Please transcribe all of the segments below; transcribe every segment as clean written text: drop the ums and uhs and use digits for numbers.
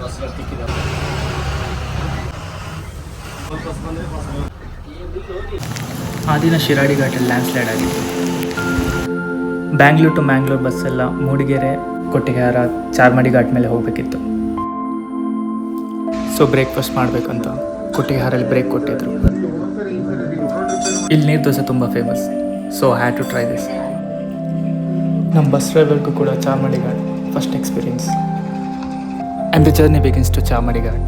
ಬಸ್ಗಳು ತಿಕ್ಕಿದ್ದಾರೆ. ಆ ದಿನ ಶಿರಾಡಿ ಘಾಟಲ್ಲಿ ಲ್ಯಾಂಡ್ ಸ್ಲೈಡ್ ಆಗಿತ್ತು. ಬ್ಯಾಂಗ್ಳೂರ್ ಟು ಮ್ಯಾಂಗ್ಳೂರ್ ಬಸ್ಸೆಲ್ಲ ಮೂಡಿಗೆರೆ, ಕೊಟ್ಟಿಗೆಹಾರ, ಚಾರ್ಮಾಡಿ ಘಾಟ್ ಮೇಲೆ ಹೋಗಬೇಕಿತ್ತು. ಸೊ ಬ್ರೇಕ್ಫಾಸ್ಟ್ ಮಾಡಬೇಕಂತ ಕೊಟ್ಟಿಗೆಹಾರಲ್ಲಿ ಬ್ರೇಕ್ ಕೊಟ್ಟಿದ್ರು. ಇಲ್ಲಿ ನೀರು ದೋಸೆ ತುಂಬ famous, so I had to try this. ನಮ್ಮ ಬಸ್ ಡ್ರೈವರ್ಗೂ ಕೂಡ Charmadi Ghat first experience. And the journey begins to Charmadi Ghat.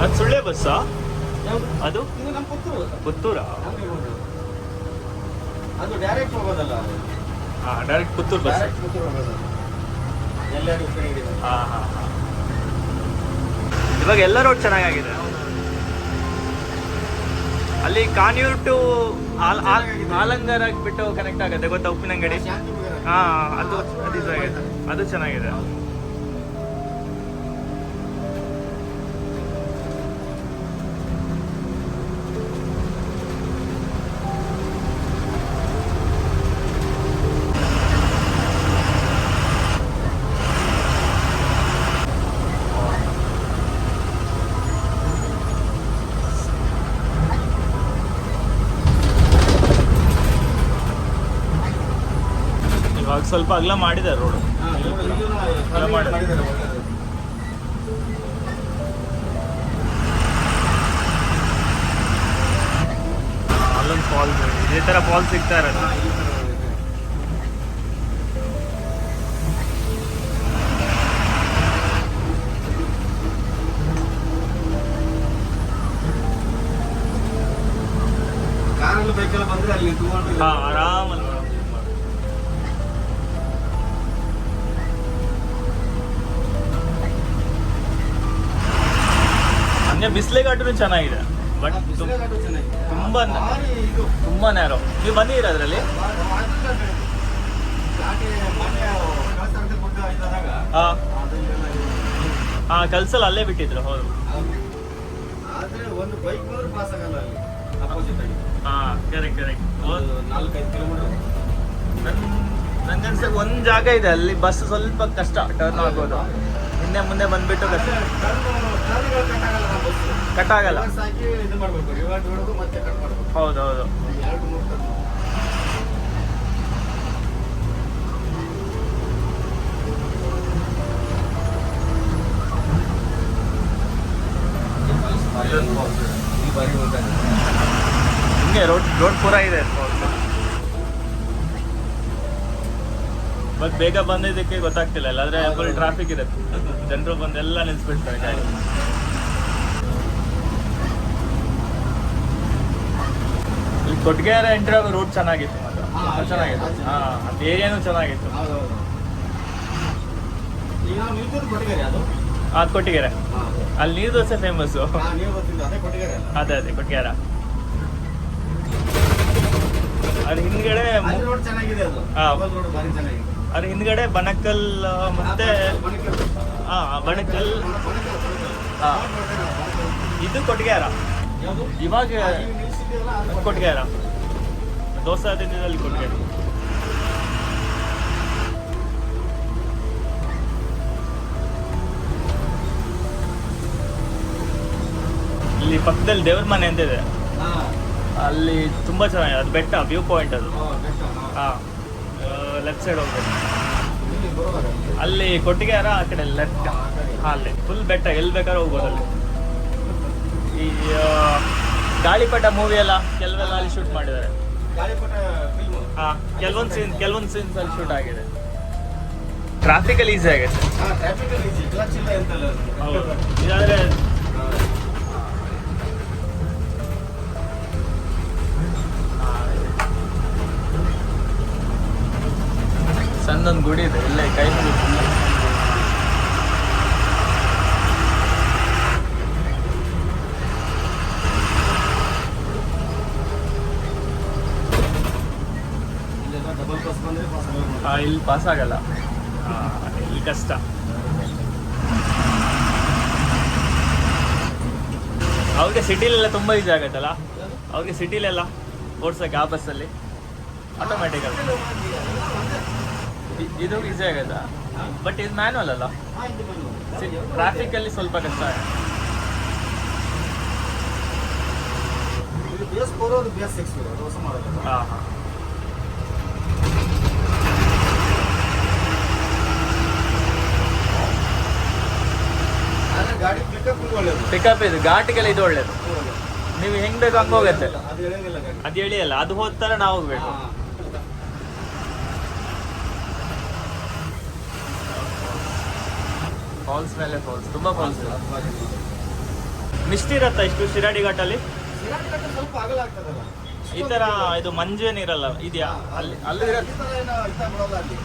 ಅದು ಸುಳ್ಳೆ ಬಸ್ಸಾ? ಅದು ಪುತ್ತೂರಾ? ಅದು ಡೈರೆಕ್ಟ್ ಹೋಗೋದಲ್ಲ. ಹಾಂ, ಡೈರೆಕ್ಟ್ ಪುತ್ತೂರು ಬಸ್. ಹಾಂ ಹಾಂ ಹಾಂ. ಇವಾಗ ಎಲ್ಲ ರೋಡ್ ಚೆನ್ನಾಗಿದೆ. ಅಲ್ಲಿ ಕಾನ್ಯೂರ್ ಟು ಆಲಂಗರ್ ಬಿಟ್ಟು ಕನೆಕ್ಟ್ ಆಗುತ್ತೆ, ಗೊತ್ತಾ? ಉಪ್ಪಿನಂಗಡಿ. ಹಾಂ, ಅದು ಇದಾಗಿದೆ, ಅದು ಚೆನ್ನಾಗಿದೆ. ಇವಾಗ ಸ್ವಲ್ಪ ಅಗಲ ಮಾಡಿದ್ದಾರೆ ರೋಡು. ಅಲ್ಲೊಂದು ಫಾಲ್ಸ್, ಇದೇ ಥರ ಫಾಲ್ಸ್ ಸಿಗ್ತಾ ಇರೋದು. ಕಾರಲ್ಲಿ ಬೈಕೆಲ್ಲ ಬಂದರೆ ಅಲ್ಲಿ ಹಾಂ, ಆರಾಮಲ್ಲಿ. ಬಿಸ್ಲೆ ಘಾಟು ಚೆನ್ನಾಗಿದೆ, ಬಟ್ ತುಂಬಾ ನ್ಯಾರೋ. ನೀವು ಬಂದಿದ್ದೀರ ಅದರಲ್ಲಿ? ಹಾಂ, ಕಲ್ಸಲ್ಲಿ ಅಲ್ಲೇ ಬಿಟ್ಟಿದ್ರು. ಹೌದು. ಹಾಂ, ಕರೆಕ್ಟ್ ಕರೆಕ್ಟ್. 4-5 ಕಿಲೋಮೀಟರ್. ನಂಗನ್ಸ ಒಂದು ಜಾಗ ಇದೆ ಅಲ್ಲಿ ಬಸ್ ಸ್ವಲ್ಪ ಕಷ್ಟ ಟರ್ನ್ ಆಗ್ಬೋದು. ಹಿಂದೆ ಮುಂದೆ ಬಂದ್ಬಿಟ್ಟು ಕಟ್ ಆಗಲ್ಲ. ಹೌದೌದು. ಹಿಂಗೆ ರೋಡ್ ಪೂರ ಇದೆ. ಬಟ್ ಬೇಗ ಬಂದಿದ್ದಕ್ಕೆ ಗೊತ್ತಾಗ್ತಿಲ್ಲ, ಇಲ್ಲಾಂದ್ರೆ ಫುಲ್ ಟ್ರಾಫಿಕ್ ಇರುತ್ತೆ. ಜನರು ಬಂದು ಎಲ್ಲ ನಿಲ್ಸ್ಬಿಡ್ತಾರೆ ಗಾಡಿ. ಇಲ್ಲಿ ಕೊಟ್ಟಿಗೆಹಾರ ಎಂಟ್ರಿ ಆಗೋ ರೋಡ್ ಚೆನ್ನಾಗಿತ್ತು, ಮಾತ್ರ ಚೆನ್ನಾಗಿತ್ತು. ಹಾಂ, ಅದು ಏರಿಯಾನು ಚೆನ್ನಾಗಿತ್ತು. ಅದು ಕೊಟ್ಟಿಗೆರೆ. ಅಲ್ಲಿ ನೀರು ದೋಸೆ ಫೇಮಸ್ಸು. ಅದೇ ಕೊಟ್ಟಿಗೆಹಾರ. ಅದ್ರ ಹಿಂದ್ಗಡೆ ಅದ್ರ ಹಿಂದ್ಗಡೆ ಬಣಕಲ್ ಮತ್ತೆ ಬಣಕಲ್. ಇದು ಕೊಟ್ಟಿಗೆಹಾರ. ಇವಾಗ ಕೊಟ್ಟಿಗೆಹಾರ ದೋಸೆ ತಿಂದಿದ್ದಲ್ಲಿ ಕೊಟ್ಟಿಗೆಹಾರ. ಇಲ್ಲಿ ಪಕ್ಕದಲ್ಲಿ ದೇವ್ರ ಮನೆ ಅಂತ ಇದೆ, ಅಲ್ಲಿ ತುಂಬ ಚೆನ್ನಾಗಿದೆ. ಅದು ಬೆಟ್ಟ, ವ್ಯೂ ಪಾಯಿಂಟ್ ಅದು. ಹಾಂ, ಲೆಫ್ಟ್ ಸೈಡ್ ಹೋಗ್ಬೇಕು. ಅಲ್ಲಿ ಕೊಟ್ಟಿಗೆಹಾರ, ಆ ಕಡೆ ಲೆಫ್ಟ್. ಅಲ್ಲಿ ಫುಲ್ ಬೆಟ್ಟ, ಎಲ್ಲಿ ಬೇಕಾದ್ರೂ ಹೋಗ್ಬೋದು. ಅಲ್ಲಿ ಈ ಗಾಳಿಪಟ ಮೂವಿ ಎಲ್ಲ ಕೆಲವೆಲ್ಲ ಅಲ್ಲಿ ಶೂಟ್ ಮಾಡಿದ್ದಾರೆ. ಹಾಂ, ಕೆಲವೊಂದು ಸೀನ್ಸ್ ಅಲ್ಲಿ ಶೂಟ್ ಆಗಿದೆ. ಟ್ರಾಫಿಕಲ್ಲಿ ಈಸಿ ಆಗುತ್ತೆ. ಹೌದು. ಇದಾದರೆ ಸಣ್ಣದೊಂದು ಗುಡಿ ಇದೆ ಇಲ್ಲೇ, ಕೈ ಮುಗಿದು. ಇಲ್ಲಿ ಪಾಸ್ ಆಗಲ್ಲ, ಇಲ್ಲಿ ಕಷ್ಟ. ಅವ್ರಿಗೆ ಸಿಟಿಲೆಲ್ಲ ತುಂಬ ಈಸಿ ಆಗುತ್ತಲ್ಲ, ಅವ್ರಿಗೆ ಸಿಟಿಲೆಲ್ಲ ಓಡ್ಸೋಕ್ಕೆ ಆ ಬಸ್ಸಲ್ಲಿ ಆಟೋಮೆಟಿಕ್ ಅಲ್ಲ ಇದು ಈಸಿ ಆಗದ ಬಟ್ ಇದು ಮ್ಯಾನ್ಯಲ್ ಅಲ್ಲ ಟ್ರಾಫಿಕಲ್ಲಿ ಸ್ವಲ್ಪ ಕಷ್ಟ ಆಗಿದೆ ಇದು BS4 ಅದು BS6 ಅದು ಹೊಸ ಮಾಡಲ್ಲ. ಹಾಂ ಹಾಂ ಆದ್ರೆ ಗಾಡಿ ಪಿಕಪ್ ಒಳ್ಳೆಯದು. ಪಿಕಪ್ ಇದು ಘಾಟಿಗೆಲ್ಲ ಇದು ಒಳ್ಳೇದು ನೀವು ಹೆಂಗ್ ಬೇಕು ಹಂಗೆ ಹೋಗುತ್ತೆ ಅದು ಎಳೆಯಂಗಿಲ್ಲ ಗಾಡಿ. ಅದು ಎಳಿಯಲ್ಲ ಅದು ಹೋಗ್ತಾರೆ ನಾವು ಹೋಗ್ಬೇಕು ಹಾ. ಫಾಲ್ಸ್ ಮೇಲೆ ಫಾಲ್ಸ್ ತುಂಬ ಫಾಲ್ಸ್ ಇದೆ ಮಿಸ್ಟ್ ಇರತ್ತಾ ಇಷ್ಟು ಶಿರಾಡಿ ಘಾಟಲ್ಲಿ ಶಿರಾಡಿ ಘಾಟ ಸ್ವಲ್ಪ ಅಗಲ ಆಗ್ತದಲ್ಲ. ಈ ತರ ಇದು ಮಂಜು ಏನಿರಲ್ಲ ಇದೆಯಾ ಅಲ್ಲಿ ಅಲ್ಲಿ ಈ ತರ ಏನು ಇಷ್ಟ ಬಿಡೋಲ್ಲ ಅಲ್ಲಿ.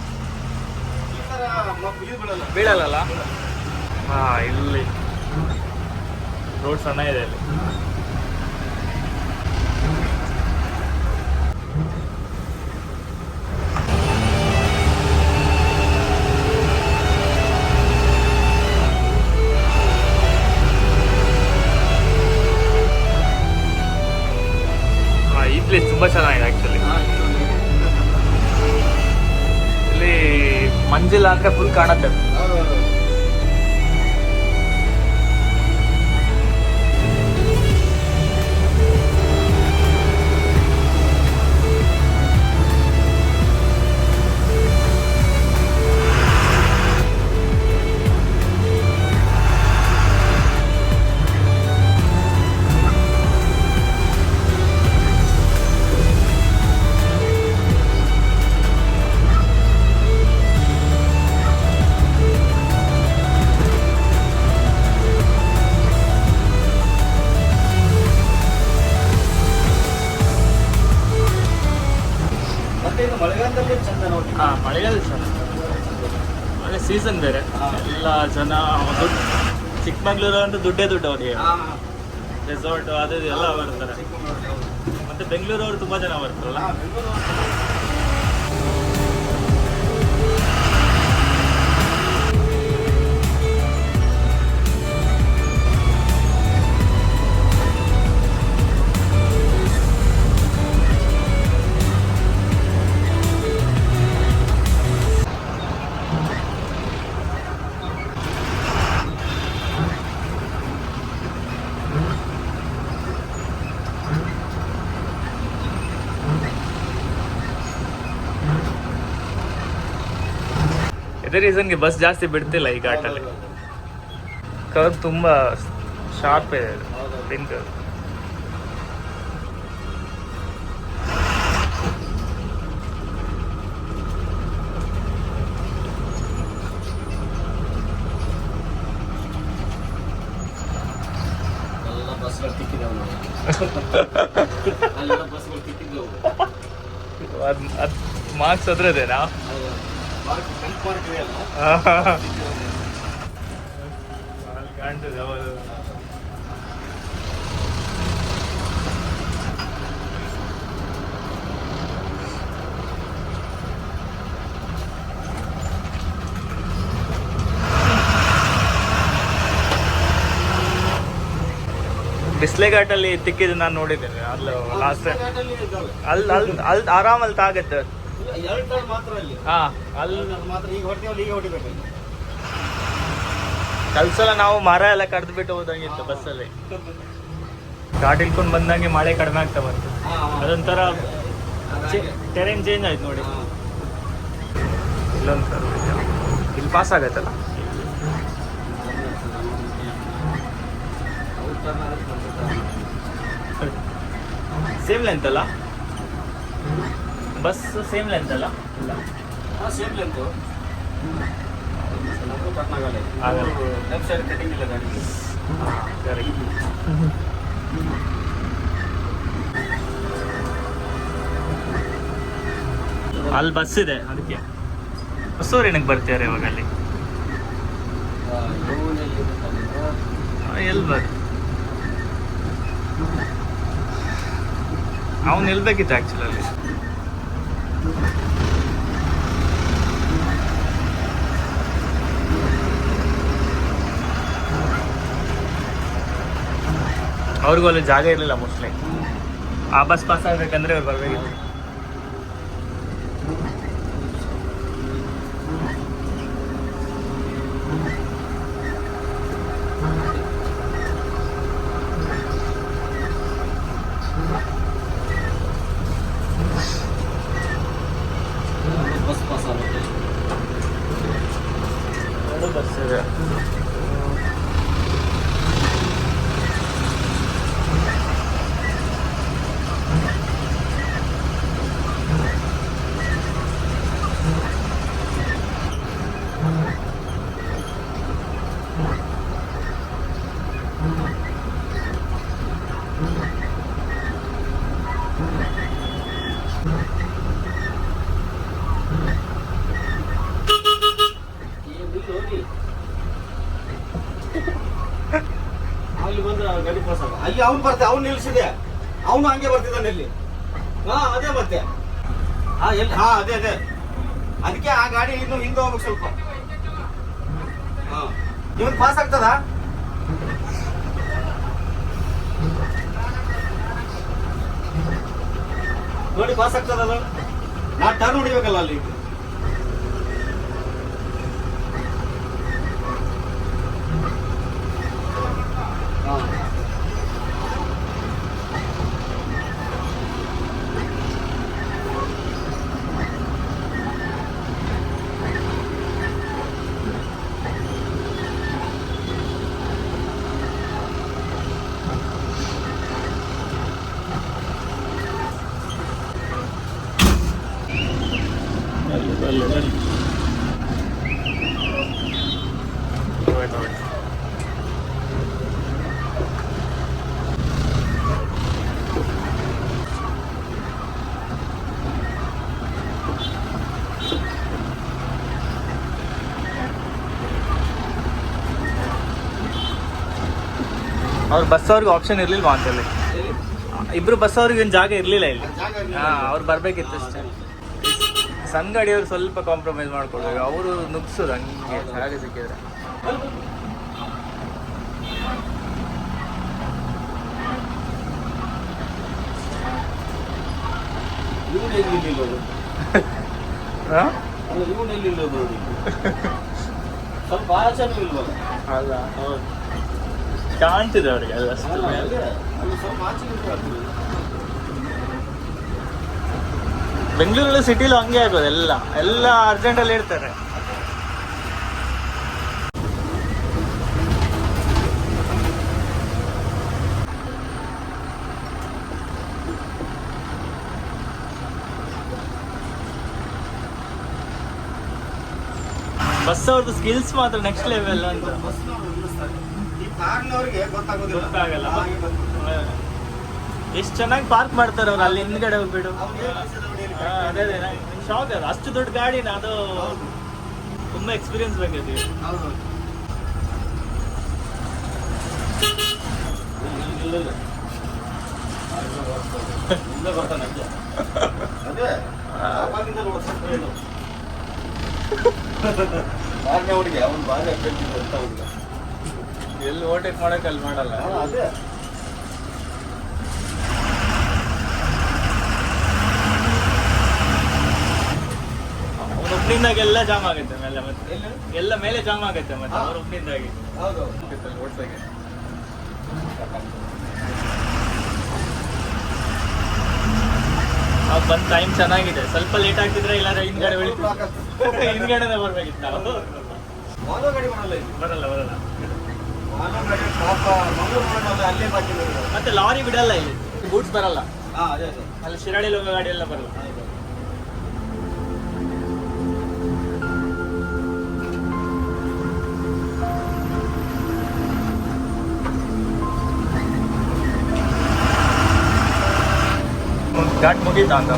ಈ ತರ ಇದು ಬಿಡಲ್ಲ. ಬೀಳಲ್ಲ ಹಾ ಇಲ್ಲಿ ರೋಡ್ ಸಣ್ಣ ಇದೆ ಅಲ್ಲಿ ಈ ಪ್ಲೇಸ್ ತುಂಬಾ ಚೆನ್ನಾಗಿದೆ ಆಕ್ಚುಲಿ ಇಲ್ಲಿ ಮಂಜಿಲ್ಲ ಅಂದ್ರೆ ಫುಲ್ ಕಾಣುತ್ತೆ ಹೌದೌದು. ಮತ್ತೆ ಇದು ಮಳೆಗಾಲದಲ್ಲಿ ಚಂದ ನೋಡಿ. ಹಾ ಮಳೆಗಾಲ ಚೆನ್ನಾಗಿ ಒಳ್ಳೆ ಸೀಸನ್ ಬೇರೆ ಎಲ್ಲ ಜನ ದುಡ್ಡು ಚಿಕ್ಕಮಂಗ್ಳೂರು ಅಂತ ದುಡ್ಡೇ ದುಡ್ಡು ಅವರಿಗೆ ಹಾ. ರೆಸಾರ್ಟ್ ಅದು ಇದು ಎಲ್ಲ ಬರ್ತಾರೆ ಚಿಕ್ಕಮಗಳೂರು ಹೌದು. ಮತ್ತೆ ಬೆಂಗಳೂರವರು ತುಂಬಾ ಜನ ಬರ್ತಾರಲ್ಲ ಹಾ, ಬೆಂಗಳೂರು ಇದೇ ರೀಸನ್ಗೆ ಬಸ್ ಜಾಸ್ತಿ ಬಿಡ್ತಿಲ್ಲ ಈ ಘಾಟಲ್ಲಿ ಕರ್ವ್ ತುಂಬಾ ಶಾರ್ಪ್ ಇದೆ ಪಿನ್ ಕರ್ವ್ ಎಲ್ಲ ಬಸ್ಗಳು ತಿಕ್ಕಿದವು ನಾವು. ಅಲ್ಲೆಲ್ಲ ಬಸ್ಗಳು ತಿಕ್ಕಿದ್ದವು. ಅದು ಮಾರ್ಕ್ಸ್ ಅದ್ರದೇನಾ ಹೌದು. ಮಾರ್ಕ್ ಕೆಂಪು ಮಾರ್ಕ್ ಇದೆಯಲ್ಲ. ಅಲ್ಲಿ ಕಾಣ್ತದೆ ಹೌದು ಬಿಸ್ಲೆ ಘಾಟಲ್ಲಿ ತಿಕ್ಕಿದ್ದು ನಾನು ನೋಡಿದ್ದೇನೆ ಅಲ್ಲಿ ಲಾಸ್ಟ್ ಟೈಮ್ ಘಾಟಲ್ಲಿ ಇದ್ದಾವೆ. ಅಲ್ಲಿ ಆರಾಮಲ್ಲಿ ತಾಗತ್ತೆ ಇಲ್ಲ, 2 ಟರ್ನ್ ಮಾತ್ರ ಅಲ್ಲಿ. ಹಾ ಅಲ್ಲಿ ಅದು ಮಾತ್ರ ಈಗ ಹೊಡ್ತೀವಲ್ಲ ಈಗ ಹೊಡಿಬೇಕು. ಕಲ್ಸಲ ನಾವು ಮರ ಎಲ್ಲ ಕಡ್ದು ಬಿಟ್ಟು ಹೋದಂಗಿತ್ತು ಬಸ್ಸಲ್ಲಿ ಘಾಟ್ ಇಳ್ಕೊಂಡು ಬಂದಂಗೆ ಮಳೆ ಕಡಿಮೆ ಆಗ್ತಾ ಬಂತು ಹಾ, ಹಾ. ಅದೊಂಥರ ಹಾಗೆ. ಟೆರೇನ್ ಚೇಂಜ್ ಆಯ್ತು ನೋಡಿ ಹಾ. ಇಲ್ಲೊಂದು ಕರ್ವ್ ಇದೆ. ಇಲ್ಲಿ ಪಾಸ್ ಆಗತ್ತಲ್ಲ ಔಟ್ ಟರ್ನ್ ಆದ್ರೆ ಬಂದಿರ್ತಾರೆ. ಸೇಮ್ ಲೆಂತ್ ಅಲ್ಲ ಬಸ್ ಸೇಮ್ ಲೆಂತ್ ಅಲ್ಲ ಹಾ, ಸೇಮ್ ಲೆಂತ್. ನಮಗೂ ಟರ್ನ್ ಆಗಲ್ಲ. ಆಗಲ್ಲ. ಲೆಫ್ಟ್ ಸೈಡ್ ಕಟಿಂಗ್ ಇಲ್ಲ ಗಾಡಿ. ಅಲ್ಲಿ ಬಸ್ ಇದೆ ಅದಕ್ಕೆ ಹೊಸೂರಿನಕ್ಕೆ ಬರ್ತಾರೆ ಇವಾಗ ಅಲ್ಲಿ ಎಲ್ಲಿ ಬರ್ ಅವ್ನು ನಿಲ್ಬೇಕಿತ್ತು ಆ್ಯಕ್ಚುಲಿ ಅಲ್ಲಿ ಅವ್ರಿಗೂ ಅಲ್ಲಿ ಜಾಗ ಇರಲಿಲ್ಲ ಮೋಸ್ಟ್ಲಿ ಆ ಬಸ್ ಪಾಸ್ ಆಗ್ಬೇಕಂದ್ರೆ ಅವ್ರು ಬರ್ಬೇಕಿತ್ತು. ಬಸ್ ಪಾಸ್ ಆಗುತ್ತೆ. ಎರಡು ಬಸ್ ಇದೆ. ಅಲ್ಲಿ ಬಂದ್ರೆ ಗಾಡಿ ಪಾಸ್ ಆಗ. ಅಲ್ಲಿ ಅವ್ನು ಬರ್ತೆ, ಅವ್ನು ನಿಲ್ಸಿದೆ, ಅವನು ಹಂಗೆ ಬರ್ತಿದ್ದಾನೆ ಇಲ್ಲಿ. ಹಾ ಅದೇ ಮತ್ತೆ ಎಲ್ಲಿ ಅದೇ ಅದಕ್ಕೆ ಆ ಗಾಡಿ ಇನ್ನು ಹಿಂದೆ ಹೋಗ್ಬೇಕು ಸ್ವಲ್ಪ. ಹಾ ಇವನ್ ಪಾಸ್ ಆಗ್ತದ ನೋಡಿ, ಪಾಸ್ ಆಗ್ತದಲ್ಲ. ನಾ ಟರ್ನ್ ಹೊಡಿಬೇಕಲ್ಲ ಅಲ್ಲಿ. ಅವ್ರ ಬಸ್ ಅವ್ರಿಗೆ ಆಪ್ಷನ್ ಇರ್ಲಿಲ್ವಾ ಅಂತಲ್ಲಿ? ಇಬ್ರು ಬಸ್ ಅವ್ರಿಗೆ ಏನು ಜಾಗ ಇರಲಿಲ್ಲ ಇಲ್ಲಿ. ಅವ್ರು ಬರ್ಬೇಕಿತ್ತು ಅಷ್ಟೇ. ಸಣ್ಣ ಗಾಡಿಯವ್ರು ಸ್ವಲ್ಪ ಕಾಂಪ್ರಮೈಸ್ ಮಾಡ್ಕೊಡ್ಬೇಕು. ಅವರು ನುಗ್ಸೋದು ಹಂಗೆ ಜಾಗ ಸಿಕ್ಕಿದ್ರೆ. ಸ್ವಲ್ಪ ಆಚೆನೂ ಇಲ್ವಲ್ಲ? ಅಲ್ಲ, ಹೌದು, ಕಾಣ್ತಿದೆ ಅವ್ರಿಗೆ ಅದು ಅಷ್ಟು. ಸ್ವಲ್ಪ ಆಚೆ ಬೆಂಗಳೂರಲ್ಲಿ ಸಿಟಿಲೂ ಹಂಗೆ ಆಗೋದು. ಎಲ್ಲ ಅರ್ಜೆಂಟಲ್ಲಿ ಇರ್ತಾರೆ. ಬಸ್ ಅವ್ರದ್ದು ಸ್ಕಿಲ್ಸ್ ಮಾತ್ರ ನೆಕ್ಸ್ಟ್ ಲೆವೆಲ್ ಅಂತ. ಗೊತ್ತಾಗಲ್ಲ ಎಷ್ಟು ಚೆನ್ನಾಗಿ ಪಾರ್ಕ್ ಮಾಡ್ತಾರೆ ಅವ್ರು ಅಲ್ಲಿ ಹಿಂದ್ಗಡೆ ಹೋಗ್ಬಿಡು. ಅದೇ ಶಾಕ್ ಅದು. ಅಷ್ಟು ದೊಡ್ಡ ಗಾಡಿನ ಅದು ತುಂಬಾ ಎಕ್ಸ್ಪೀರಿಯನ್ಸ್ ಬೇಕೈತಿ. ಎಲ್ಲಿ ಓವರ್ಟೇಕ್ ಮಾಡಕ್ಕೆ ಅಲ್ಲಿ ಮಾಡಲ್ಲ. ಅದೇ ಅವ್ರ ಒಬ್ಬನಿಂದಾಗೆಲ್ಲ ಜಾಮ್ ಆಗುತ್ತೆ ಮೇಲೆ. ಮತ್ತೆ ಎಲ್ಲ ಮೇಲೆ ಜಾಮ್ ಆಗುತ್ತೆ ಮತ್ತೆ ಅವ್ರ ಒಬ್ಬನಿಂದಾಗಿ. ಓಡ್ಸಕ್ಕೆ ಬಂದ್ ಟೈಮ್ ಚೆನ್ನಾಗಿದೆ. ಸ್ವಲ್ಪ ಲೇಟ್ ಆಗ್ತಿದ್ರೆ ಇಲ್ಲಾಂದ್ರೆ ಹಿಂದ್ಗಡೆ ಹಿಂದ್ಗಡೆನೆ ಬರ್ಬೇಕಿತ್ತು ನಾವು. ಬರಲ್ಲ. ಮತ್ತೆ ಲಾರಿ ಬಿಡಲ್ಲ ಇಲ್ಲಿ, ಗೂಡ್ಸ್ ಬರಲ್ಲ. ಅಲ್ಲಿ ಶಿರಾಡಿಲಿ ಹೋಗೋ ಗಾಡಿ ಎಲ್ಲ ಬರಲ್ಲ. ಘಾಟ್ ಮುಗೀತಾ ಅಂತ